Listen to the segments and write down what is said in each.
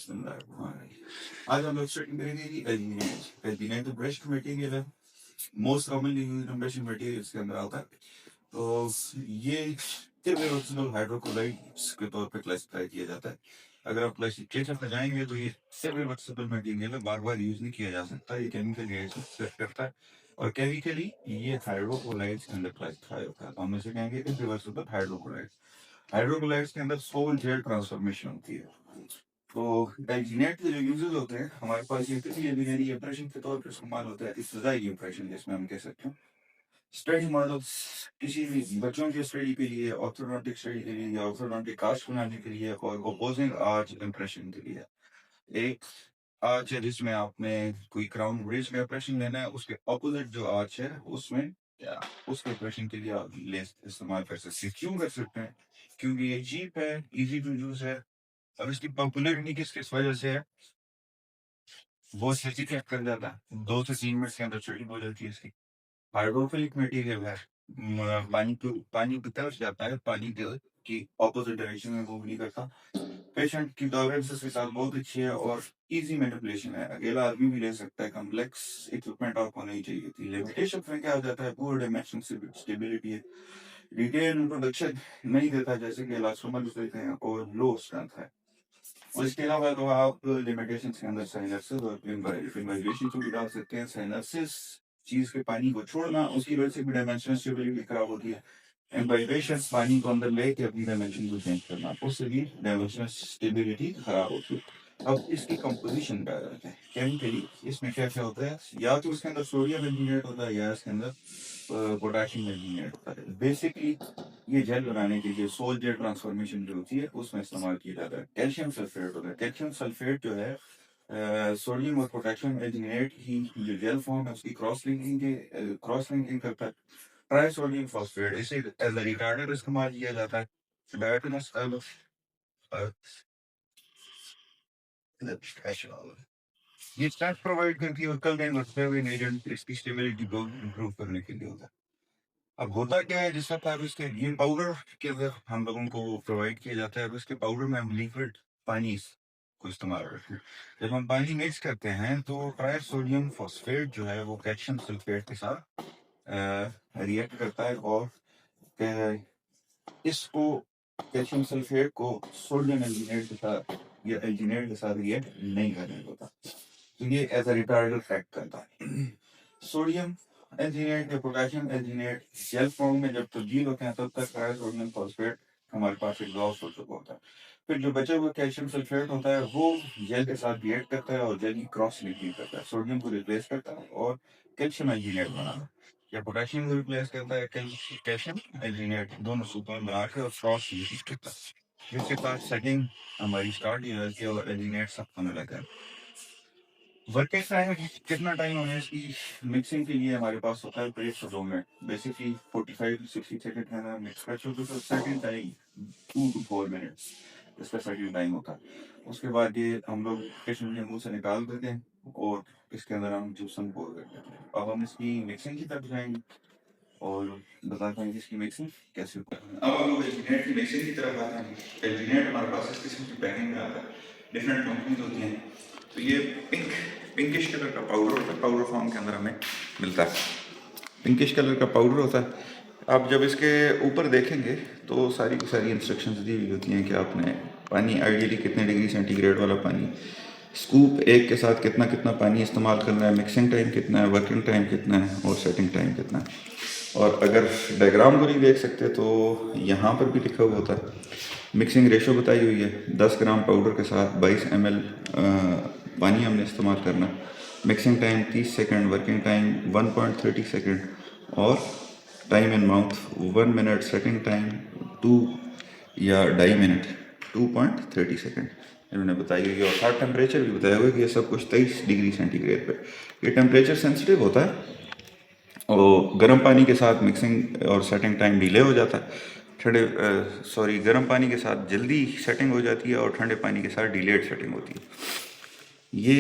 आज हम लोग स्टार्टिंग करेंगे कि एल्जीनेट एल्जीनेट तो ब्रश मटेरियल है, most commonly used brushing material इसके अंदर आता है। तो ये इरिवर्सिबल हाइड्रोक्लोराइड्स के तौर पे क्लासिफाई किया जाता है। अगर आप क्लासिफिकेशन में जाएंगे तो ये इरिवर्सिबल मटेरियल है, बार बार यूज नहीं किया जा सकता, ये केमिकल रिएक्शन सेट करता है और केमिकली ये हाइड्रोक्लोराइड्स के अंदर क्लासिफाई होता है। तो हम इसे कहेंगे इरिवर्सिबल हाइड्रोक्लोराइड्स। हाइड्रोक्लोराइड्स के अंदर सोल जेल ट्रांसफॉर्मेशन होती है। तो एल्जीनेट के जो यूजेस होते हैं हमारे पास, ये किसी एलियनरी इंप्रेशन के तौर पर इस्तेमाल होता है, इब्तदाई इंप्रेशन जिसमें हम कह सकते हैं। स्टडी मॉडल्स किसी भी बच्चों की स्टडी के लिए, ऑर्थोडोंटिक स्टडी के लिए या ऑर्थोडोंटिक कास्ट बनाने के लिए और ओपोजिंग आर्च इंप्रेशन के लिए। एक आर्च है जिसमें आपने कोई क्राउन ब्रिज में इंप्रेशन लेना है, उसके ऑपोजिट जो आर्च है उसमें या उसके इंप्रेशन के लिए आप लेंस इस्तेमाल कर सकते हैं। क्यों कर सकते हैं? क्योंकि ये चीप है, इजी टू यूज है। अब इसकी पॉपुलरिटी किस वजह से है? वो सर्टिफिकेट कर जाता है, 2 से 3 मिनट के अंदर शूटिंग हो जाती है इसकी। हाइड्रोफिलिक मटेरियल है, पानी की तरफ जाता है, पानी की ऑपोजिट डायरेक्शन में मूव नहीं करता। पेशेंट की टॉलरेंस के साथ बहुत अच्छी है और इजी मैनिपुलेशन है, अकेला आदमी भी ले सकता है। कॉम्प्लेक्स इक्विपमेंट आपको नहीं चाहिए थी। लिमिटेशन में क्या हो जाता है? पुअर डायमेंशन स्टेबिलिटी है, डिटेल प्रोडक्शन नहीं देता जैसे कि इलास्टोमर्स देते हैं, और लो स्ट्रेंथ है। और इसके अलावा तो आप लिमिटेशन के अंदर साइनसिस और इन्वाइब्रेशन को भी डाल सकते हैं। साइनसिस चीज के पानी को छोड़ना, उसकी वजह से भी डायमेंशन स्टेबिलिटी खराब होती है। इन्वाइब्रेशन पानी को अंदर लेके अपनी डायमेंशन को चेंज करना, उससे भी डायमेंशन स्टेबिलिटी खराब होती है। अब इसकी कंपोजिशन क्या रहता है केमिकली, इसमें क्या क्या होता है? या तो इसके अंदर सोडियम एल्जीनेट होता है या इसके अंदर पोटेशियम एल्जीनेट होता है। बेसिकली ये जेल बनाने के लिए सोल जेल ट्रांसफॉर्मेशन जो होती है उसमें इस्तेमाल किया जाता है। कैल्शियम सल्फेट होता है। कैल्शियम सल्फेट जो है सोडियम और पोटेशियम एल्जीनेट की जो जेल फॉर्म है उसकी क्रॉस लिंकिंग करता है। ट्राई सोडियम फॉस्फेट, इसे एज अ रिटार्डर इस्तेमाल किया जाता है। डायटोनस ये स्ट्रेंथ प्रोवाइड करती है और कल दिन एजेंट इसकी स्टेबिलिटी को इम्प्रूव करने के लिए होता है। अब होता क्या है, जिस वक्त आप इसके ये पाउडर के अंदर हम लोगों को प्रोवाइड किया जाता है, अब इसके पाउडर में हम लिक्विड पानी को इस्तेमाल करते हैं। जब हम पानी मिक्स करते हैं तो ट्राई सोडियम फॉस्फेट जो है वो कैल्शियम सल्फेट के साथ रिएक्ट करता है और इसको कैल्शियम सल्फेट को सोडियम एल्जीनेट के साथ या एल्जीनेट के साथ रिएक्ट नहीं करने होता, तो ये एज अ रिटार्डर फैक्ट करता है। सोडियम एल्जीनेट या पोटेशियम एल्जीनेट जेल फॉर्म में जब तब्दील होते हैं तब तक सोडियम फॉस्फेट हमारे पास एग्जॉस्ट हो चुका होता है। फिर जो बचा हुआ कैल्शियम सल्फेट होता है वो जेल के साथ रिएक्ट करता है और जेल की क्रॉस लिंकिंग करता है, सोडियम को रिप्लेस करता है और कैल्शियम एल्जीनेट बनाता है, या पोटेशियम को रिप्लेस करता है कैल्शियम एल्जीनेट, दोनों सूत्र में बना के और क्रॉस लिंकिंग करता है, जिसके साथ सेटिंग हमारी स्टार्ट हो जाती है और एल्जीनेट सब होने लगता है। वर्किंग टाइम कितना टाइम हमें इसकी मिक्सिंग के लिए हमारे पास होता है? 1.5 मिनट। बेसिकली 45 to 60 सेकेंड है ना मिक्स कर चुके तो सेकंड टाइम 2 to 4 मिनट्स इसका सेकंड टाइम होता है। उसके बाद ये हम लोग पेशेंट के मुंह से निकाल देते हैं और इसके अंदर हम जूसन पोर कर देते हैं। अब हम इसकी मिक्सिंग की तरफ जाएंगे और बताते हैं कि इसकी मिक्सिंग कैसे होता है। अब हम लोग एल्जीनेट की मिक्सिंग की तरफ आते हैं। एल्जीनेट हमारे पास इस किस्म की पैकिंग में आता है, डिफरेंट कंपनीज होती हैं। तो ये पिंकिश कलर का पाउडर होता है, पाउडर फॉर्म के अंदर हमें मिलता है। पिंकिश कलर का पाउडर होता है। आप जब इसके ऊपर देखेंगे तो सारी की सारी इंस्ट्रक्शंस दी हुई होती हैं कि आपने पानी आइडियली कितने डिग्री सेंटीग्रेड वाला पानी, स्कूप एक के साथ कितना कितना पानी इस्तेमाल करना है, मिक्सिंग टाइम कितना है, वर्किंग टाइम कितना है और सेटिंग टाइम कितना है। और अगर डायग्राम को नहीं देख सकते तो यहाँ पर भी लिखा हुआ होता है। मिक्सिंग रेशो बताई हुई है, 10 ग्राम पाउडर के साथ 22 ml पानी हमने इस्तेमाल करना। Mixing time 30 second, working time 1.30 second और time in mouth 1 minute, setting time 2 या 2.5 मिनट 2.30 सेकंड इन्होंने बताई हुई है। और हार्ट टेम्परेचर भी बताया हुआ है कि ये सब कुछ 23 डिग्री सेंटीग्रेड पे। ये टेम्परेचर सेंसिटिव होता है और गर्म पानी के साथ मिक्सिंग और सेटिंग टाइम डिले हो जाता है। गर्म पानी के साथ जल्दी सेटिंग हो जाती है और ठंडे पानी के साथ डिलेड सेटिंग होती है। ये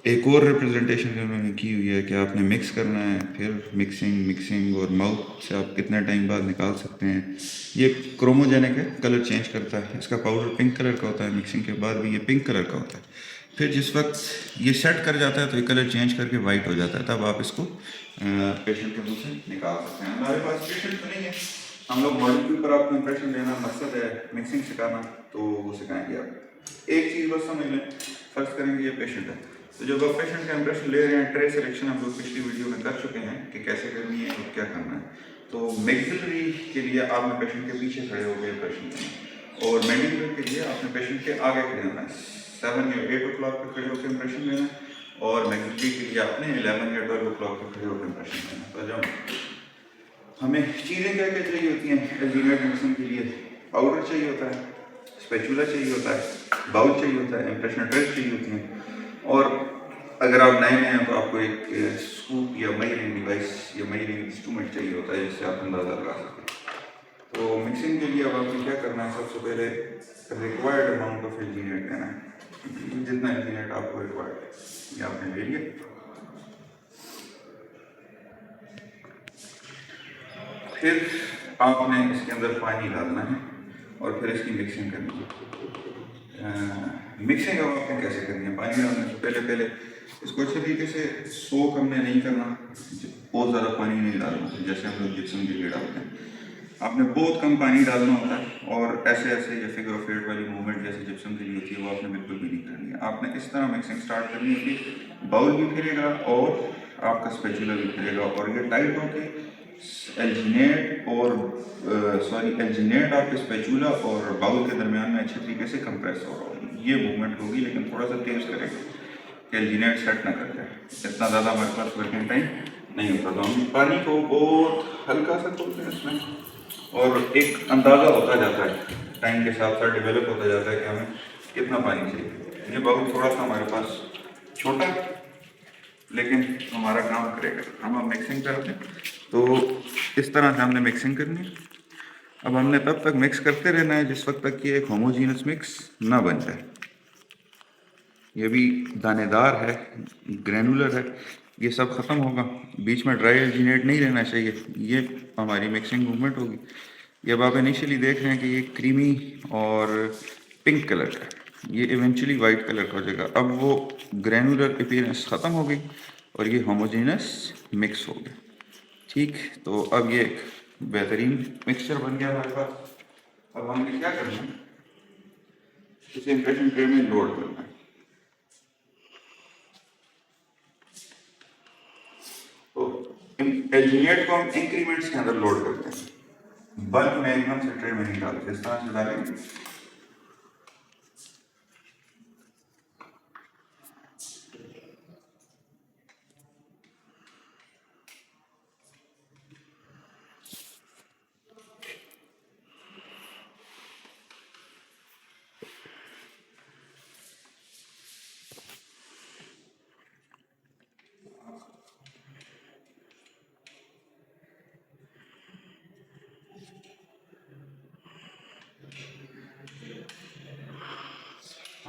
एक और रिप्रेजेंटेशन जो उन्होंने की हुई है कि आपने मिक्स करना है, फिर मिक्सिंग और माउथ से आप कितना टाइम बाद निकाल सकते हैं। ये क्रोमोजेनिक है, कलर चेंज करता है। इसका पाउडर पिंक कलर का होता है, मिक्सिंग के बाद भी ये पिंक कलर का होता है। फिर जिस वक्त ये सेट कर जाता है तो ये कलर चेंज करके वाइट हो जाता है, तब आप इसको पेशेंट के मुंह से निकाल सकते हैं। हमारे पास पेशेंट तो नहीं है, हम लोग मॉडल के ऊपर आपको इंप्रेशन लेना मकसद है, मिक्सिंग सिखाना, तो वो सिखाएंगे आप। एक चीज़ बस समझ लें, फर्ज करेंगे ये पेशेंट है, तो जब आप पेशेंट का इंप्रेशन ले रहे हैं, ट्रे सिलेक्शन हम लोग पिछली वीडियो में कर चुके हैं कि कैसे करनी है और क्या करना है। तो मैक्सिलरी के लिए आपने पेशेंट के पीछे खड़े होकर इंप्रेशन लेना, और मैंडिबुलर के लिए आपने पेशेंट के आगे खड़े होना है। 7 या 8 o'clock पे खड़े होकर इंप्रेशन लेना है, और मैक्सिलरी के लिए आपने 11 या 12 o'clock पे खड़े होकर इंप्रेशन लेना है। तो जब हमें चीज़ें क्या क्या चाहिए होती हैं एल्जीनेट मिक्सिंग के लिए, पाउडर चाहिए होता है, स्पैचुला चाहिए होता है, बाउल चाहिए होता है, इंप्रेशन ट्रेस चाहिए होती हैं, और अगर आप नए हैं तो आपको एक स्कूप या मेजरिंग डिवाइस या मेजरिंग इंस्ट्रूमेंट चाहिए होता है जिससे आप अंदाज़ा लगा सकें। तो मिक्सिंग के लिए अब आपको क्या करना है, सबसे पहले रिक्वायर्ड अमाउंट ऑफ एल्जीनेट लेना है, जितना एल्जीनेट आपको रिक्वायर्ड है ये आपने ले लिया। फिर आपने इसके अंदर पानी डालना है और फिर इसकी मिक्सिंग करनी है। मिक्सिंग अब आपने कैसे करनी है, पानी डालने से पहले पहले इसको अच्छे तरीके से सोक हमने नहीं करना, बहुत ज़्यादा पानी नहीं डालना, जैसे हम लोग जिप्सम के लिए डालते हैं। आपने बहुत कम पानी डालना होता है, और ऐसे ऐसे या फिगर ऑफ 8 वाली मूवमेंट जैसे जिप्सम के लिए होती है वो आपने बिल्कुल भी नहीं करनी है। आपने इस तरह मिक्सिंग स्टार्ट करनी है कि बाउल भी फिरेगा और आपका स्पैचुला भी फिरेगा, और ये टाइट होके एल्जीनेट और एल्जीनेट आपके स्पैचुला और बाउल के दरमियान में अच्छे तरीके से कंप्रेस हो रहा होगी, ये मूवमेंट होगी, लेकिन थोड़ा सा तेज करेगा कि एल्जीनेट सेट ना कर जाए। इतना ज़्यादा हमारे पास वर्किंग टाइम नहीं होता, तो हम पानी को बहुत हल्का सा खोलते हैं इसमें, और एक अंदाज़ा होता जाता है, टाइम के साथ साथ डेवलप होता जाता है कि हमें कितना पानी चाहिए। ये बाउल थोड़ा सा हमारे पास छोटा, लेकिन हमारा काम करेगा। हम अब मिक्सिंग करते हैं, तो इस तरह से हमने मिक्सिंग करनी है। अब हमने तब तक मिक्स करते रहना है जिस वक्त तक कि एक होमोजीनस मिक्स ना बन जाए। ये भी दानेदार है, ग्रैनुलर है, ये सब ख़त्म होगा, बीच में ड्राई एल्जीनेट नहीं रहना चाहिए, ये हमारी मिक्सिंग मूवमेंट होगी। ये अब आप इनिशियली देख रहे हैं कि ये क्रीमी और पिंक कलर का, ये इवेंचुअली वाइट कलर का हो जाएगा। अब वो ग्रैनुलर अपीयरेंस ख़त्म हो गई और ये होमोजीनस मिक्स हो गया। ठीक, तो अब ये एक बेहतरीन मिक्सचर बन गया हमारे पास। अब हमने क्या करना है, इसे इंप्रेशन ट्रे में लोड करना है। तो एल्जीनेट को हम इंक्रीमेंट्स के अंदर लोड करते हैं, बल्क में एकदम से ट्रे में नहीं डालते, इस तरह से डालेंगे।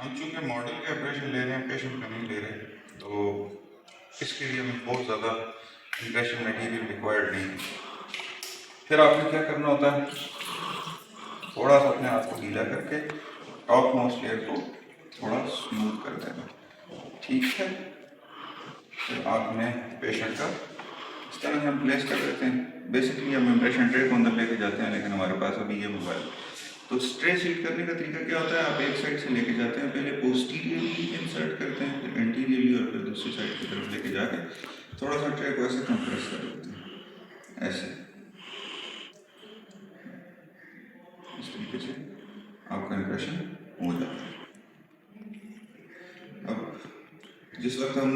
हम चूँकि मॉडल के ऑपरेशन ले रहे हैं, पेशेंट का नहीं ले रहे, तो इसके लिए हमें बहुत ज़्यादा इंप्रेशन मटेरियल रिक्वायर्ड नहीं है। फिर आपने क्या करना होता है, थोड़ा सा अपने हाथ को गीला करके टॉप मोस्ट लेयर को थोड़ा स्मूथ कर देना, ठीक है। फिर आपने पेशेंट का इस तरह हम प्लेस कर देते हैं। बेसिकली हम इंप्रेशन ट्रे को अंदर लेके जाते हैं, लेकिन हमारे पास अभी ये मोबाइल, तो स्ट्रे सीट करने का तरीका क्या होता है, आप एक साइड से लेके जाते हैं, पहले पोस्टीरियरली इंसर्ट करते हैं, फिर एंटीरियरली, और फिर दूसरी साइड की तरफ लेके जाके थोड़ा सा ट्रे को ऐसे कंप्रेस कर देते हैं, ऐसे इस तरीके से आपका इंप्रेशन हो जाता है। अब जिस वक्त हम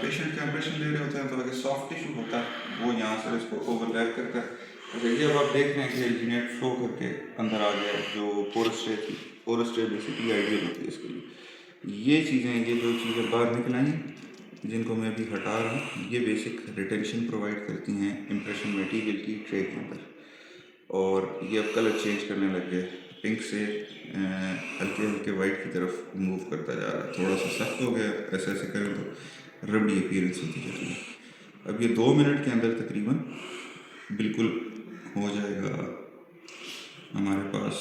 पेशेंट का इंप्रेशन ले रहे होते हैं तो अगर सॉफ्ट टिश्यू होता है वो यहाँ से इसको ओवरलैप करता है। तो देखिए अब आप देख रहे हैं कि एल्जीनेट फ्लो करके अंदर आ गया, जो पोरस ट्रे थी, पोरस ट्रे बेसिकली आइडियल होती है इसके लिए। ये चीज़ें, ये जो चीज़ें बाहर निकल आई जिनको मैं अभी हटा रहा हूँ, ये बेसिक रिटेंशन प्रोवाइड करती हैं इंप्रेशन मटेरियल की ट्रे के अंदर, और ये अब कलर चेंज करने लग गए। पिंक से हल्के हल्के वाइट की तरफ मूव करता जा रहा है। थोड़ा सा सख्त हो गया, ऐसे ऐसे करें तो रबड़ी अपीयरेंस होती जाती है। अब ये 2 मिनट के अंदर तकरीबन बिल्कुल हो जाएगा, हमारे पास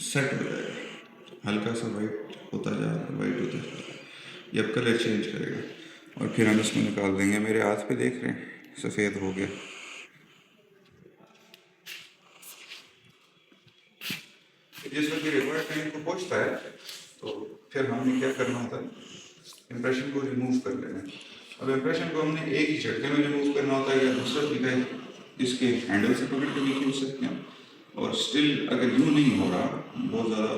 सेट हो जाएगा। हल्का सा वाइट होता जा रहा है, वाइट होता जा रहा है, ये अब कलर चेंज करेगा और फिर हम इसको निकाल देंगे। मेरे हाथ पे देख रहे हैं सफ़ेद हो गया। जिस वक्त रिक्वायर्ड टाइम को पहुँचता है तो फिर हमने क्या करना होता है, इम्प्रेशन को रिमूव कर लेना है। अब इम्प्रेशन को हमने एक ही झटके में रिमूव करना होता है या दूसरा तरीका है, इसके हैंडल से पकड़ के भी खींच सकते हैं। और स्टिल अगर यूँ नहीं हो रहा, बहुत ज़्यादा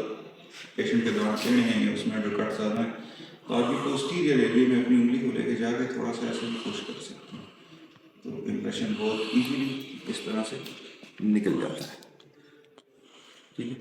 पेशेंट के दौरान से नहीं है, उसमें अगर कट ज़्यादा है, तो आप ये पोस्टीरियर एरिया में अपनी उंगली को लेके जाकर थोड़ा सा ऐसे भी पुश कर सकते हैं, तो इम्प्रेशन बहुत ईजीली इस तरह से निकल जाता है। ठीक है।